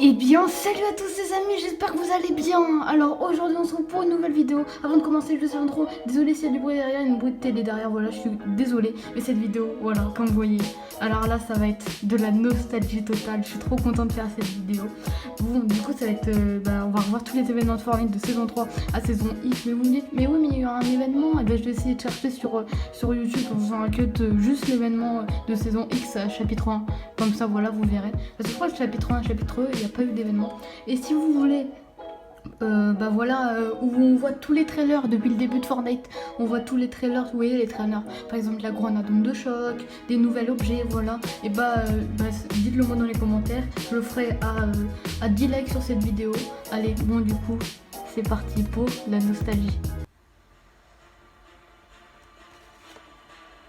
Eh bien, salut à tous les amis, j'espère que vous allez bien. Alors aujourd'hui on se retrouve pour une nouvelle vidéo. Avant de commencer, je suis trop désolée s'il y a du bruit derrière, une bruit de télé derrière, voilà, je suis désolée. Mais cette vidéo, voilà, comme vous voyez, alors là ça va être de la nostalgie totale. Je suis trop contente de faire cette vidéo. Bon, du coup ça va être, on va revoir tous les événements de Fortnite de saison 3 à saison X. Mais vous me dites, mais oui mais il y a eu un événement. Et ben je vais essayer de chercher sur YouTube pour vous faire un cut juste l'événement de saison X chapitre 1. Comme ça voilà, vous verrez. Parce que je crois que chapitre 1 chapitre 2, il n'y a pas eu d'événement. Et si vous voulez, où on voit tous les trailers depuis le début de Fortnite, on voit tous les trailers, vous voyez les trailers, par exemple la grenade de choc, des nouveaux objets, voilà. Et dites-le moi dans les commentaires, je le ferai à 10 likes sur cette vidéo. Allez, bon du coup, c'est parti pour la nostalgie.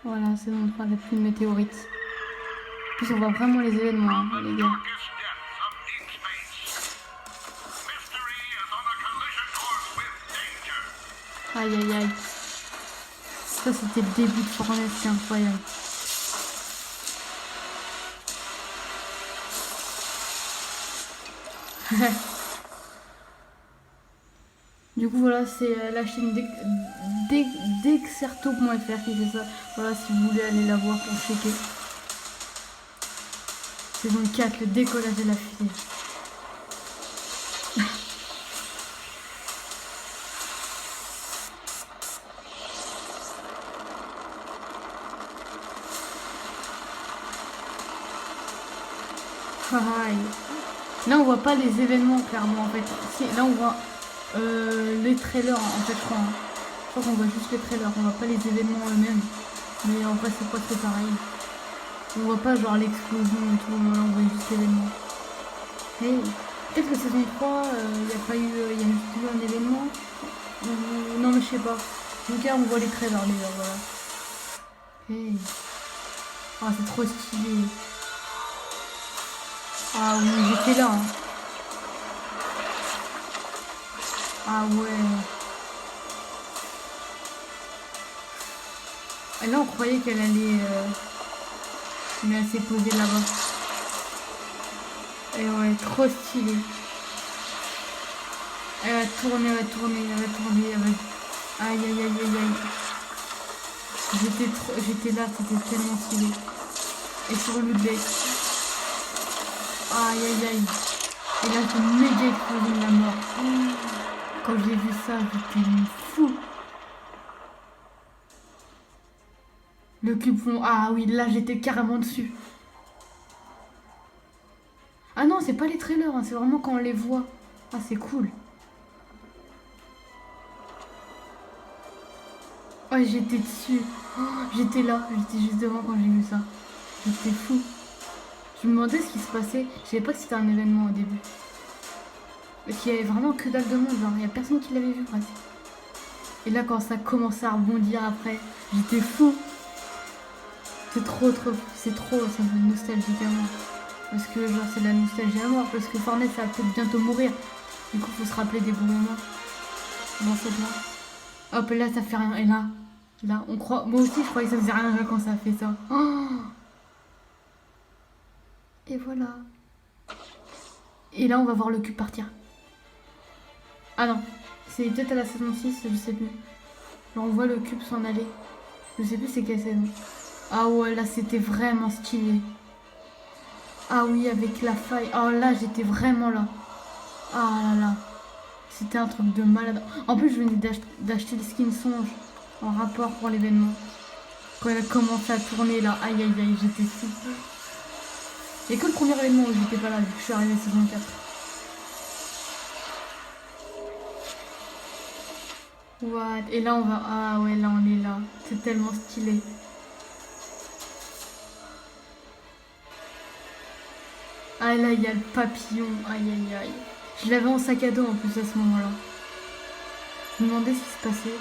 Voilà, saison 3, la pluie de météorites. En plus on voit vraiment les événements, hein, les gars. Aïe aïe aïe. Ça c'était le début de Fortnite, c'est incroyable. Du coup voilà, c'est la chaîne Dexerto.fr qui fait ça. Voilà, si vous voulez aller la voir pour checker. Saison 4, le décollage de la fusée. Là on voit pas les événements clairement en fait. Si, là on voit les trailers en fait, je crois. Hein. Je crois qu'on voit juste les trailers, on voit pas les événements eux-mêmes. Mais en vrai c'est pas trop pareil. On voit pas genre l'explosion et tout, là on voit juste l'événement. Hey, peut-être que saison 3, il n'y a pas eu, il y a juste eu un événement. Non mais je sais pas. En tout cas on voit les trailers déjà, voilà. Hey. Ah c'est trop stylé. Ah oui, j'étais là. Hein. Ah ouais. Et là, on croyait qu'elle allait... Mais elle s'est posée là-bas. Et ouais, trop stylé. Elle va tourner, elle va tourner, elle va tourner, elle va... Aïe, aïe, aïe, aïe, aïe. J'étais là, c'était tellement stylé. Et sur le deck. Aïe, aïe, aïe. Et là, c'est une méga explosion de la mort. Quand j'ai vu ça, j'étais fou. Le cube fond. Ah oui, là, j'étais carrément dessus. Ah non, c'est pas les trailers, hein, c'est vraiment quand on les voit. Ah, c'est cool. Ouais, j'étais dessus. Oh, j'étais là, j'étais juste devant quand j'ai vu ça. J'étais fou. Je me demandais ce qui se passait. Je savais pas que c'était un événement au début. Parce qu'il y avait vraiment que dalle de monde, genre, il y a personne qui l'avait vu presque. Et là, quand ça commençait à rebondir après, j'étais fou. C'est trop, ça me fait nostalgique à moi. Parce que, genre, c'est de la nostalgie à mort. Parce que Fortnite, ça va peut-être bientôt mourir. Du coup, faut se rappeler des bons moments. Dans cette là. Hop, là, ça fait rien. Et là, on croit. Moi aussi, je croyais que ça faisait rien quand ça fait ça. Oh, et voilà. Et là, on va voir le cube partir. Ah non, c'est peut-être à la saison 6, je sais plus. Genre, on voit le cube s'en aller. Je sais plus c'est quelle saison. Ah ouais, là, c'était vraiment stylé. Ah oui, avec la faille. Oh là, j'étais vraiment là. Ah là là. C'était un truc de malade. En plus, je venais d'acheter le skin songe en rapport pour l'événement. Quand elle a commencé à tourner là, aïe aïe aïe, j'étais fou. Il n'y a que le premier événement où j'étais pas là, vu que je suis arrivée à saison 4. What? Et là on va... Ah ouais, là on est là. C'est tellement stylé. Ah là, il y a le papillon. Aïe aïe aïe. Je l'avais en sac à dos en plus à ce moment-là. Je me demandais ce qui se passait.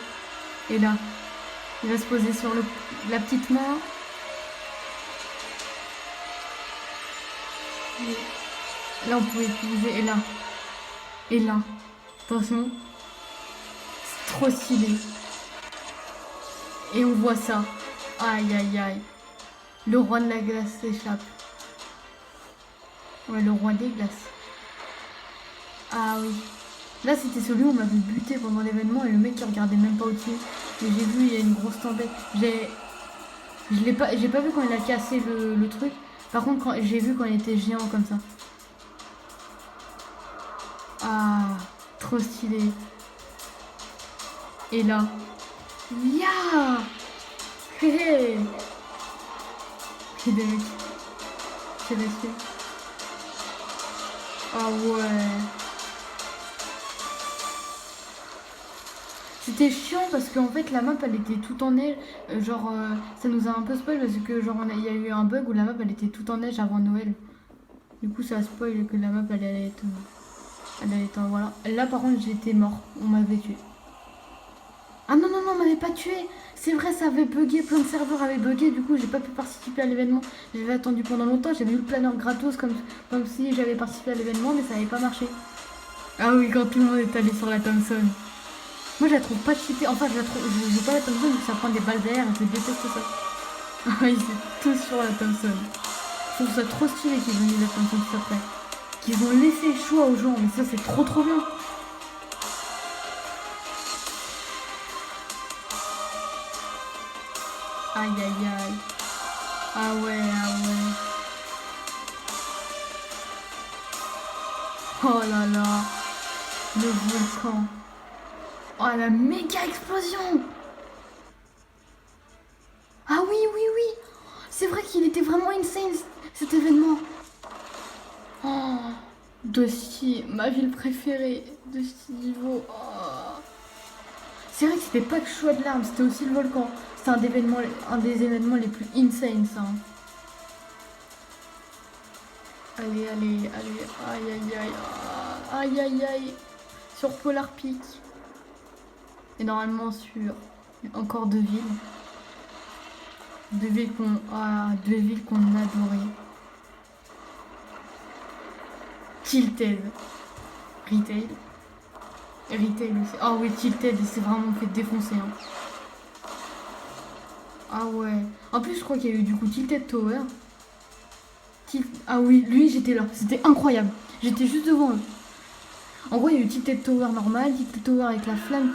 Et là, il va se poser sur la petite main. Là, on pouvait utiliser. Et là. Attention. C'est trop stylé. Et on voit ça. Aïe, aïe, aïe. Le roi de la glace s'échappe. Ouais, le roi des glaces. Ah oui. Là, c'était celui où on m'avait buté pendant l'événement et le mec qui regardait même pas au-dessus. Et j'ai vu, il y a une grosse tempête. J'ai pas vu quand il a cassé le truc. Par contre, j'ai vu quand il était géant comme ça. Ah, trop stylé. Et là. Ya! Hé hé! Et des mecs. J'ai resté. Ah ouais. C'était chiant parce qu'en fait la map elle était toute en neige. Genre ça nous a un peu spoil parce que genre il y a eu un bug où la map elle était toute en neige avant Noël. Du coup ça spoil que la map elle allait être. Elle allait être. Voilà. Là par contre j'étais mort. On m'avait tué. Ah non non non on m'avait pas tué. C'est vrai ça avait bugué, plein de serveurs avaient bugué, du coup j'ai pas pu participer à l'événement. J'avais attendu pendant longtemps, j'avais eu le planeur gratos comme si j'avais participé à l'événement mais ça avait pas marché. Ah oui quand tout le monde est allé sur la Thompson. Moi je la trouve pas cheatée, enfin je joue pas la Thompson mais ça prend des balles derrière, je déteste ça. Ah ils sont tous sur la Thompson. Je trouve ça trop stylé qu'ils ont mis la Thompson tout après. Qu'ils ont laissé le choix aux gens, mais ça c'est trop bien. Aïe aïe aïe. Ah ouais, ah ouais. Oh là là. Le volcan. Oh la méga explosion. Ah oui, oui, oui. C'est vrai qu'il était vraiment insane cet événement. Oh. Dusty, ma ville préférée. Dusty niveau. Oh. C'est vrai que c'était pas que choix de l'arme, c'était aussi le volcan. C'est un des événements les plus insane ça. Allez, allez, allez. Aïe aïe aïe. Aïe aïe aïe. Sur Polar Peak. Et normalement sur encore deux villes. Deux villes qu'on adorait. Tilted. Retail. Retail aussi. Ah oui, Tilted, il s'est vraiment fait défoncer. Hein. Ah ouais. En plus, je crois qu'il y a eu du coup Tilted Tower. Ah oui, lui, j'étais là. C'était incroyable. J'étais juste devant eux. En gros, il y a eu Tilted Tower normal, Tilted Tower avec la flamme,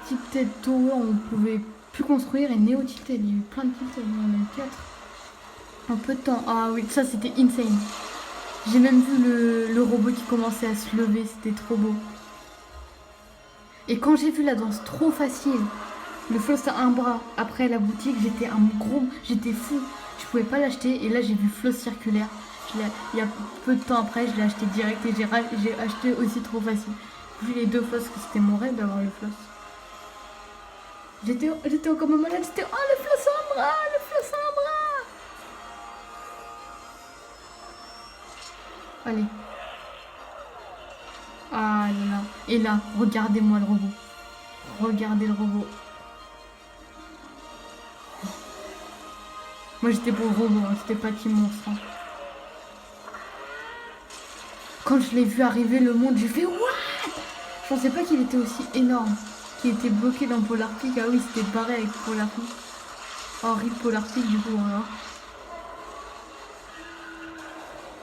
Tilted Tower on pouvait plus construire et Neo Tilted. Il y a eu plein de Tilted, il y en a eu 4. En peu de temps. Ah oui, ça c'était insane. J'ai même vu le robot qui commençait à se lever, c'était trop beau. Et quand j'ai vu la danse trop facile, le floss à un bras après la boutique, j'étais fou. Je pouvais pas l'acheter et là j'ai vu floss circulaire. Il y a peu de temps après, je l'ai acheté direct et j'ai acheté aussi trop facile. Vu les deux floss que c'était mon rêve d'avoir le floss. J'étais encore malade, j'étais oh le floss à un bras, le floss à un bras. Allez. Ah là là. Et là, regardez-moi le robot. Regardez le robot. Moi j'étais pour le robot, hein, c'était pas Team Monstre. Hein. Quand je l'ai vu arriver le monde, j'ai fait what? Je pensais pas qu'il était aussi énorme. Qu'il était bloqué dans Polar Peak. Ah oui, c'était barré avec Polar Peak. Oh, rip Polar Peak du coup. Voilà.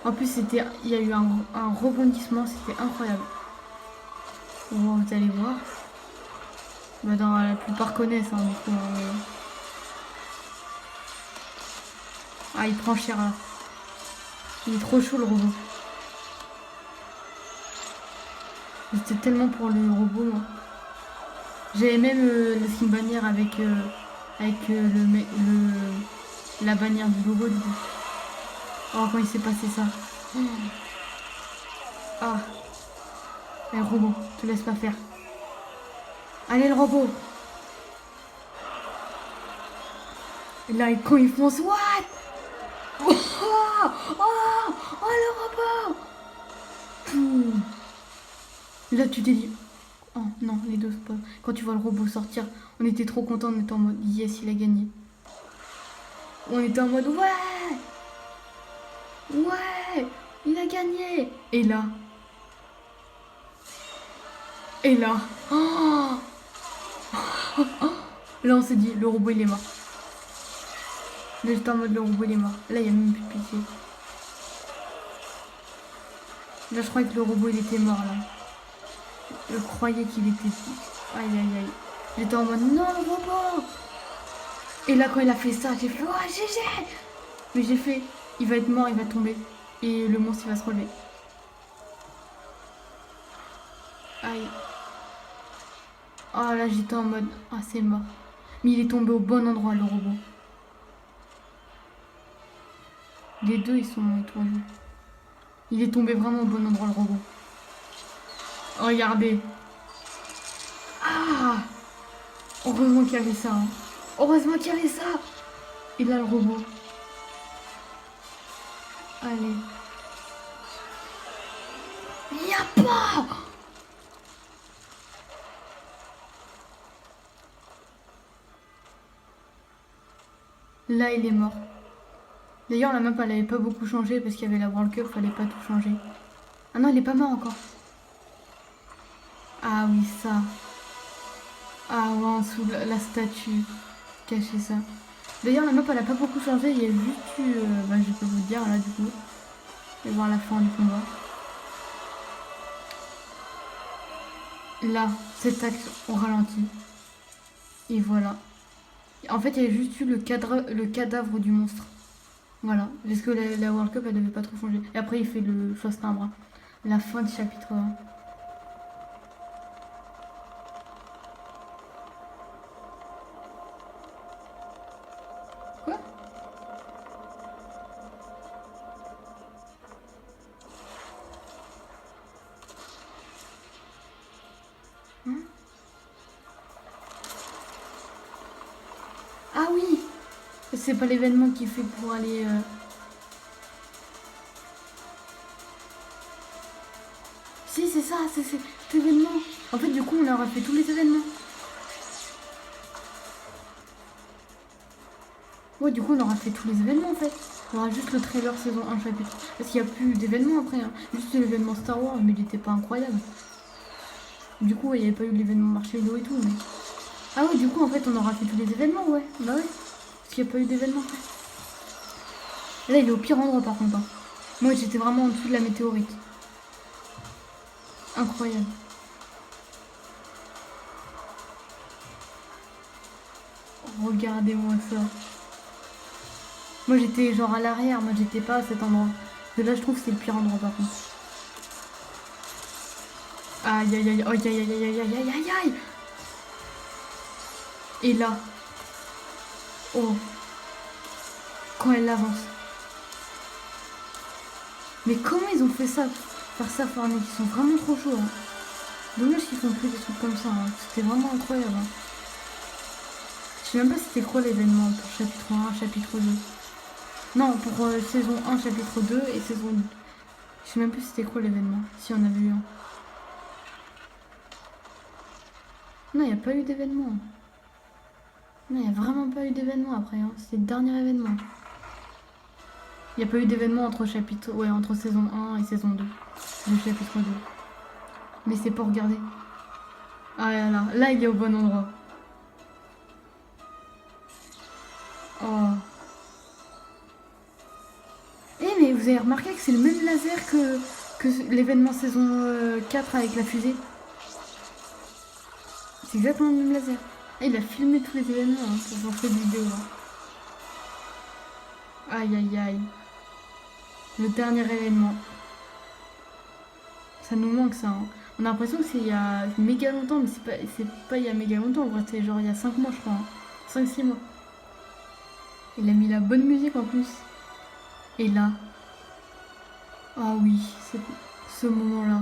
En plus, il y a eu un rebondissement, c'était incroyable. Bon, vous allez voir. Bah, la plupart connaissent. Hein, du coup, Ah, il prend cher là. Il est trop chaud le robot. J'étais tellement pour le robot, moi. J'avais même le skin bannière avec la bannière du logo du coup. Oh, quand il s'est passé ça. Ah. Allez, robot, te laisse pas faire. Allez, le robot. Et là, quand il fonce, what? Oh, oh, oh, le robot. Pouh. Là, tu t'es dit... Oh non, les deux pas. Quand tu vois le robot sortir, on était trop contents, on était en mode yes, il a gagné. On était en mode ouais, ouais, il a gagné. Et là, oh là on s'est dit le robot il est mort. Là j'étais en mode le robot il est mort. Là il n'y a même plus de pitié. Là, je croyais que le robot, il était mort, là. Je croyais qu'il était... Aïe, aïe, aïe. J'étais en mode, non, le robot. Et là, quand il a fait ça, j'ai fait, oh, GG. Mais j'ai fait, il va être mort, il va tomber. Et le monstre, il va se relever. Aïe. Oh, là, j'étais en mode, ah, c'est mort. Mais il est tombé au bon endroit, le robot. Les deux, ils sont étourdis. Il est tombé vraiment au bon endroit, le robot. Regardez. Ah! Heureusement qu'il y avait ça. Hein. Heureusement qu'il y avait ça. Et là, le robot. Allez. Y'a pas! Là, il est mort. D'ailleurs, la map, elle avait pas beaucoup changé parce qu'il y avait la World Cup, fallait pas tout changer. Ah non, il est pas mort encore. Ah oui, ça. Ah ouais, en dessous, la statue. Cacher ça. D'ailleurs, la map, elle a pas beaucoup changé. Il y a juste eu... je peux vous dire, là, du coup. Et voir la fin du combat. Là, cet axe, on ralentit. Et voilà. En fait, il y a juste eu le cadavre du monstre. Voilà. Parce que la World Cup, elle devait pas trop changer. Et après, il fait le fausse timbre. La fin du chapitre 1. Quoi? Hein? Ah oui! C'est pas l'événement qu'il fait pour aller... Si, c'est ça, c'est cet événement. En fait, du coup, on aura fait tous les événements. Ouais, du coup, on aura fait tous les événements, en fait. On aura juste le trailer saison 1 chapitre. Parce qu'il n'y a plus d'événements après. Hein. Juste l'événement Star Wars, mais il était pas incroyable. Du coup, il n'y avait pas eu l'événement Marshmallow et tout. Mais... Ah ouais, du coup, en fait, on aura fait tous les événements, ouais. Bah ouais. Parce qu'il n'y a pas eu d'événements. Là, il est au pire endroit, par contre. Hein. Moi, j'étais vraiment en dessous de la météorite. Incroyable. Regardez-moi ça. Moi, j'étais genre à l'arrière. Moi, j'étais pas à cet endroit. Mais là, je trouve que c'est le pire endroit, par contre. Aïe, aïe, aïe, aïe, aïe, aïe, aïe, aïe, aïe, aïe, aïe. Et là. Oh. Quand elle avance. Mais comment ils ont fait ça? Faire ça, Fortnite, ils sont vraiment trop chauds. Hein. Dommage qu'ils font plus des trucs comme ça. Hein. C'était vraiment incroyable. Hein. Je sais même pas c'était quoi l'événement pour chapitre 1, chapitre 2. Non, pour saison 1, chapitre 2 et saison 2. Je sais même plus c'était quoi l'événement. Si on avait eu un. Non, il n'y a pas eu d'événement. Non, il n'y a vraiment pas eu d'événement après. Hein. C'était le dernier événement. Il n'y a pas eu d'événement entre entre saison 1 et saison 2. Le chapitre 2. Mais c'est pour regarder. Ah là, il est au bon endroit. Oh. Eh mais vous avez remarqué que c'est le même laser que l'événement saison 4 avec la fusée. C'est exactement le même laser. Et il a filmé tous les événements hein, pour faire cette vidéo. Hein. Aïe aïe aïe. Le dernier événement. Ça nous manque ça. Hein. On a l'impression que c'est il y a méga longtemps, mais c'est pas il y a méga longtemps. En vrai, c'est genre il y a 5 mois, je crois. Hein. 5-6 mois. Il a mis la bonne musique en plus. Et là. Ah oui, c'est ce moment-là.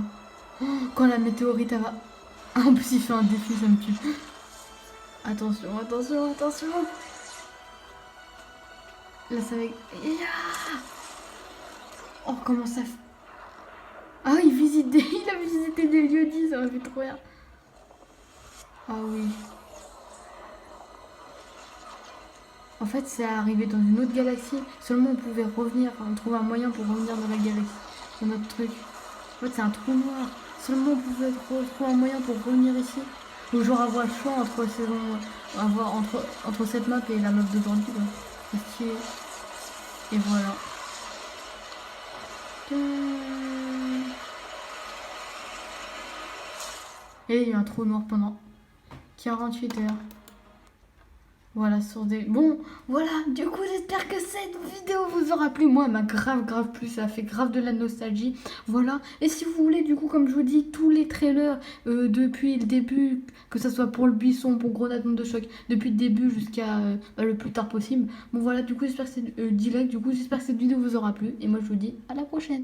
Oh, quand la météorite va. Ah, en plus, il fait un défi, ça me tue. Attention, attention, attention. Là, ça va. Yeah. Oh, comment ça fait. Ah, il a visité des lieux dits, ça m'a fait trop rire. Ah oui. En fait, c'est arrivé dans une autre galaxie. Seulement, on pouvait revenir, on trouvait un moyen pour revenir dans la galaxie. Dans notre truc. En fait, c'est un trou noir. Seulement, on pouvait trouver un moyen pour revenir ici. Ou genre avoir le choix entre entre cette map et la map d'aujourd'hui. C'est stylé. Et voilà. Et il y a eu un trou noir pendant 48 heures. Voilà, sur des... Bon, voilà, du coup, j'espère que cette vidéo vous aura plu. Moi, elle m'a grave plu, ça fait grave de la nostalgie. Voilà, et si vous voulez, du coup, comme je vous dis, tous les trailers depuis le début, que ce soit pour le buisson, pour Grenade de choc, depuis le début jusqu'à le plus tard possible. Bon, voilà, du coup, j'espère que cette... du coup, j'espère que cette vidéo vous aura plu. Et moi, je vous dis à la prochaine.